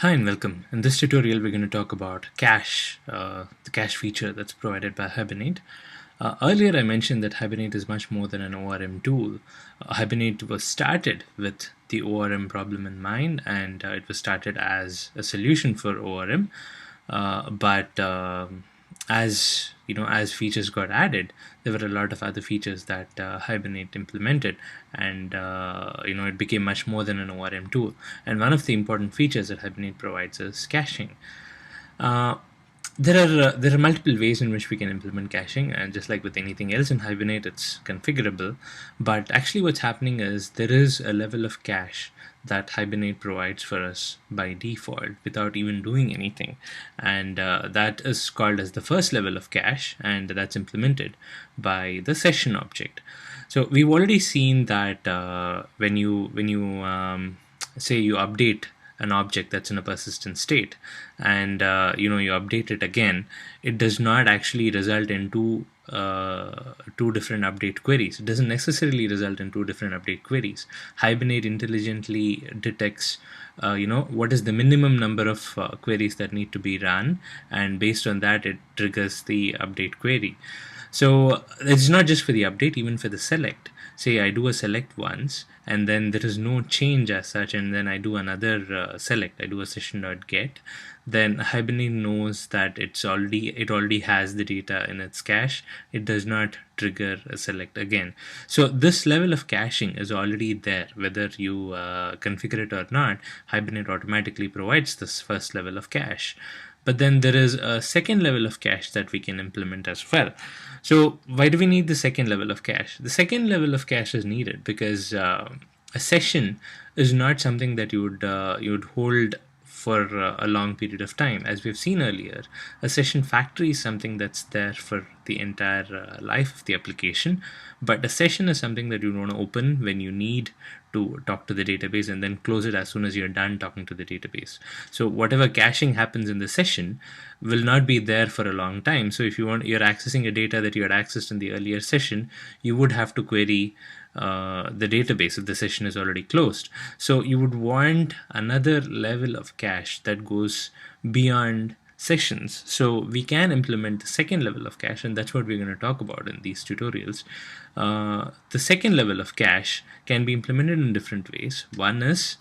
Hi and welcome. In this tutorial, we're going to talk about cache, the cache feature that's provided by Hibernate. Earlier, I mentioned that Hibernate is much more than an ORM tool. Hibernate was started with the ORM problem in mind, and it was started as a solution for ORM. But as as features got added, there were a lot of other features that Hibernate implemented, and it became much more than an ORM tool. And one of the important features that Hibernate provides is caching. uh, there are multiple ways in which we can implement caching, and just like with anything else in Hibernate, it's configurable. But actually, what's happening is there is a level of cache that Hibernate provides for us by default without even doing anything, and that is called as the first level of cache, and that's implemented by the session object. So we've already seen that when you say you update an object that's in a persistent state, and you update it again, it does not actually result in two different update queries. It doesn't necessarily result in two different update queries. Hibernate intelligently detects what is the minimum number of queries that need to be run, and based on that it triggers the update query. So it's not just for the update, even for the select. Say I do a select once, and then there is no change as such, and then I do another select. I do a session.get. Then Hibernate knows that it already has the data in its cache. It does not trigger a select again. So this level of caching is already there, whether you configure it or not. Hibernate automatically provides this first level of cache. But then there is a second level of cache that we can implement as well. So why do we need the second level of cache? The second level of cache is needed because a session is not something that you would hold for a long period of time. As we've seen earlier, a session factory is something that's there for the entire life of the application, but a session is something that you want to open when you need to talk to the database and then close it as soon as you're done talking to the database. So whatever caching happens in the session will not be there for a long time. So if you're accessing a data that you had accessed in the earlier session, you would have to query the database if the session is already closed. So you would want another level of cache that goes beyond sessions. So we can implement the second level of cache, and that's what we're going to talk about in these tutorials. The second level of cache can be implemented in different ways. One is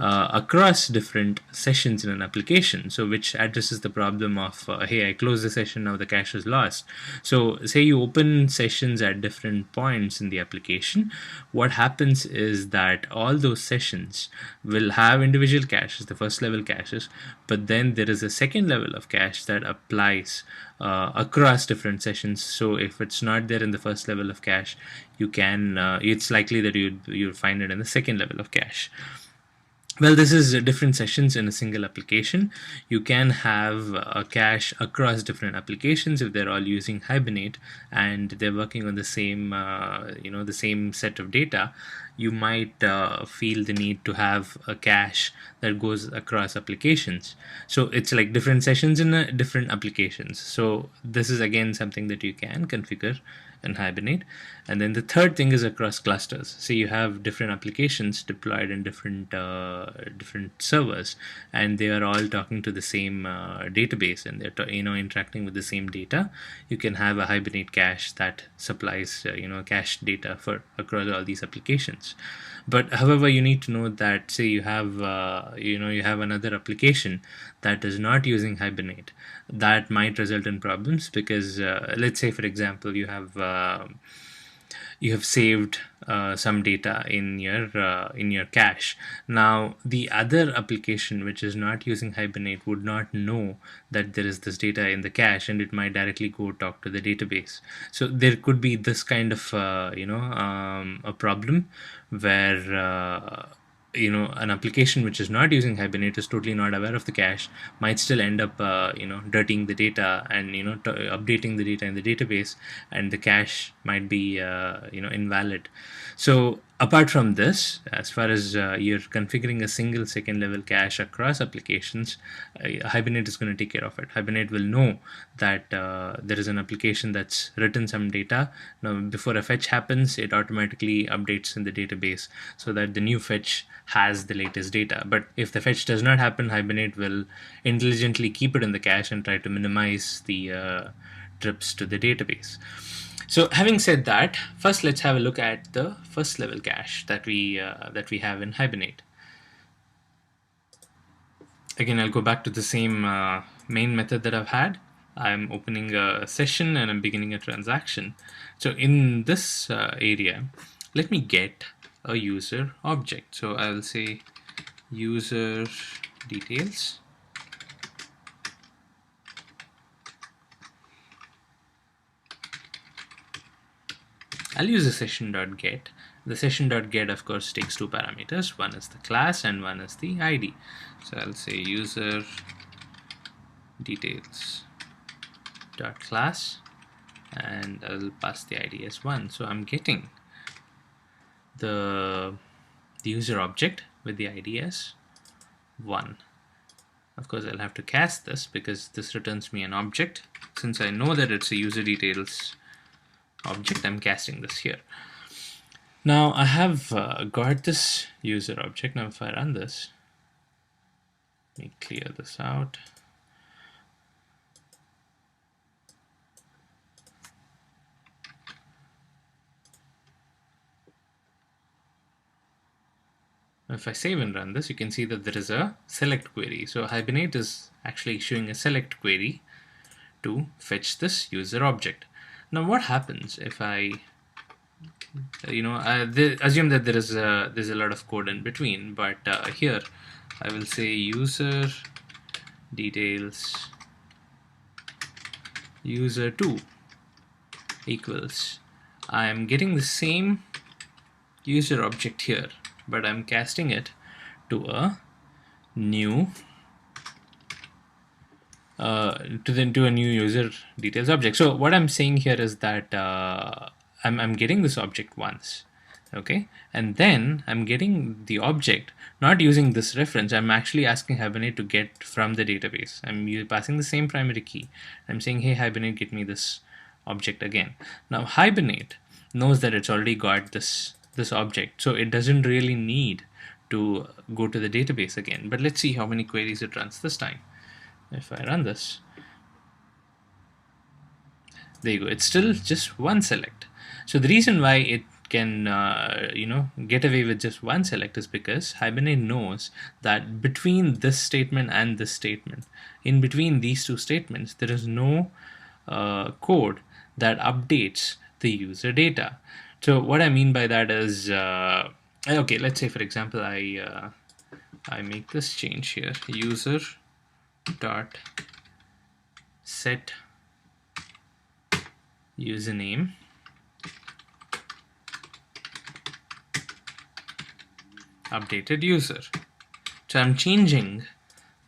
across different sessions in an application, so which addresses the problem of hey, I closed the session, now the cache is lost. So say you open sessions at different points in the application, what happens is that all those sessions will have individual caches, the first level caches, but then there is a second level of cache that applies across different sessions. So if it's not there in the first level of cache, you can it's likely that you'll find it in the second level of cache. Well, this is different sessions in a single application. You can have a cache across different applications if they're all using Hibernate and they're working on the same, the same set of data. You might feel the need to have a cache that goes across applications. So it's like different sessions in different applications. So this is again something that you can configure and Hibernate. And then the third thing is across clusters. So you have different applications deployed in different servers, and they are all talking to the same database, and they're interacting with the same data. You can have a Hibernate cache that supplies cache data for across all these applications. But however, you need to know that say you have you have another application that is not using Hibernate, that might result in problems because let's say for example you have saved some data in your cache. Now the other application which is not using Hibernate would not know that there is this data in the cache, and it might directly go talk to the database. So there could be this kind of a problem where an application which is not using Hibernate is totally not aware of the cache, might still end up dirtying the data and updating the data in the database, and the cache might be invalid. So Apart from this, as far as you're configuring a single second level cache across applications, Hibernate is going to take care of it. Hibernate will know that there is an application that's written some data. Now, before a fetch happens, it automatically updates in the database so that the new fetch has the latest data. But if the fetch does not happen, Hibernate will intelligently keep it in the cache and try to minimize the trips to the database. So having said that, first let's have a look at the first level cache that we have in Hibernate. Again, I'll go back to the same main method that I've had. I'm opening a session and I'm beginning a transaction. So in this area, let me get a user object. So I'll say user details. I'll use a session.get. The session.get, of course, takes two parameters. One is the class and one is the ID. So I'll say user details dot class, and I'll pass the ID as 1. So I'm getting the user object with the ID as 1. Of course, I'll have to cast this because this returns me an object. Since I know that it's a user details object, I'm casting this here. Now I have got this user object. Now if I run this, let me clear this out. If I save and run this, you can see that there is a select query. So Hibernate is actually issuing a select query to fetch this user object. Now what happens if I assume that there's a lot of code in between, but here I will say user details user2 equals, I am getting the same user object here, but I'm casting it to a new to a new user details object. So what I'm saying here is that I'm getting this object once, okay, and then I'm getting the object not using this reference. I'm actually asking Hibernate to get from the database. I'm passing the same primary key. I'm saying, hey Hibernate, get me this object again. Now Hibernate knows that it's already got this object, so it doesn't really need to go to the database again. But let's see how many queries it runs this time. If I run this, there you go, it's still just one select. So the reason why it can get away with just one select is because Hibernate knows that between this statement and this statement, in between these two statements, there is no code that updates the user data. So what I mean by that is, okay, let's say for example I make this change here, user dot set username updated user. So I'm changing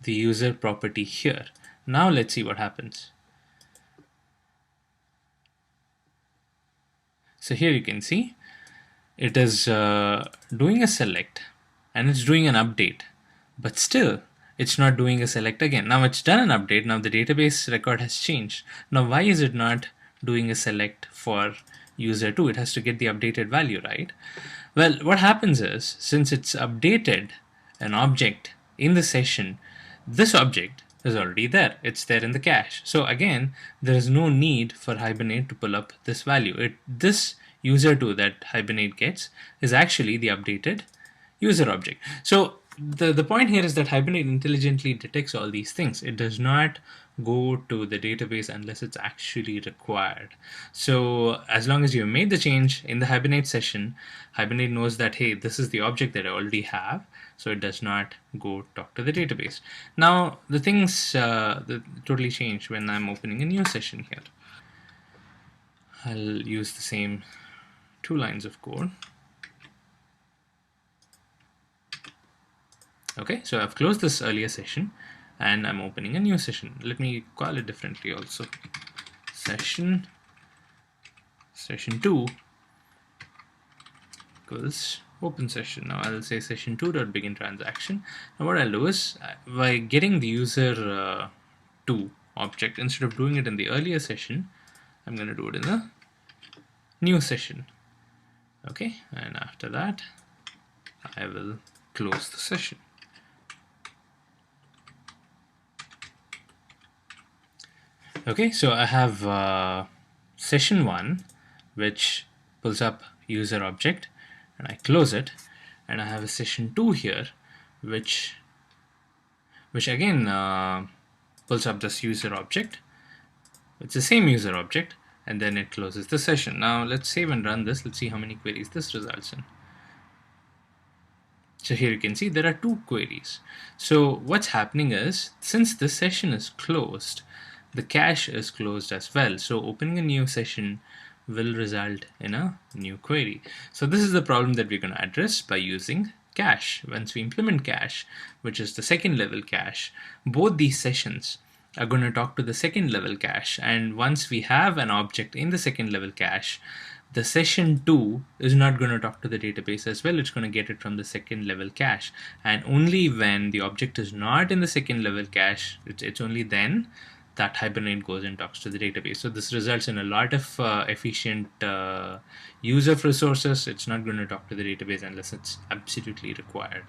the user property here. Now let's see what happens. So here you can see it is doing a select and it's doing an update, but still it's not doing a select again. Now it's done an update. Now the database record has changed. Now why is it not doing a select for user 2? It has to get the updated value, right? Well, what happens is, since it's updated an object in the session, this object is already there. It's there in the cache. So again, there is no need for Hibernate to pull up this value. This user2 that Hibernate gets is actually the updated user object. So the point here is that Hibernate intelligently detects all these things. It does not go to the database unless it's actually required. So as long as you made the change in the Hibernate session, Hibernate knows that, hey, this is the object that I already have, so it does not go talk to the database. Now the things totally change when I'm opening a new session here. I'll use the same 2 lines of code. Okay, so I've closed this earlier session and I'm opening a new session. Let me call it differently also. Session 2 equals open session. Now I'll say session2.begin transaction. Now what I'll do is, by getting the user 2 object, instead of doing it in the earlier session, I'm going to do it in the new session. Okay, and after that I will close the session. Okay, so I have session 1, which pulls up user object, and I close it, and I have a session 2 here, which again pulls up this user object. It's the same user object, and then it closes the session. Now let's save and run this. Let's see how many queries this results in. So here you can see there are 2 queries. So what's happening is, since this session is closed, the cache is closed as well. So opening a new session will result in a new query. So this is the problem that we're going to address by using cache. Once we implement cache, which is the second level cache, both these sessions are going to talk to the second level cache, and once we have an object in the second level cache, the session 2 is not going to talk to the database as well. It's going to get it from the second level cache, and only when the object is not in the second level cache, it's only then that Hibernate goes and talks to the database. So this results in a lot of efficient use of resources. It's not going to talk to the database unless it's absolutely required.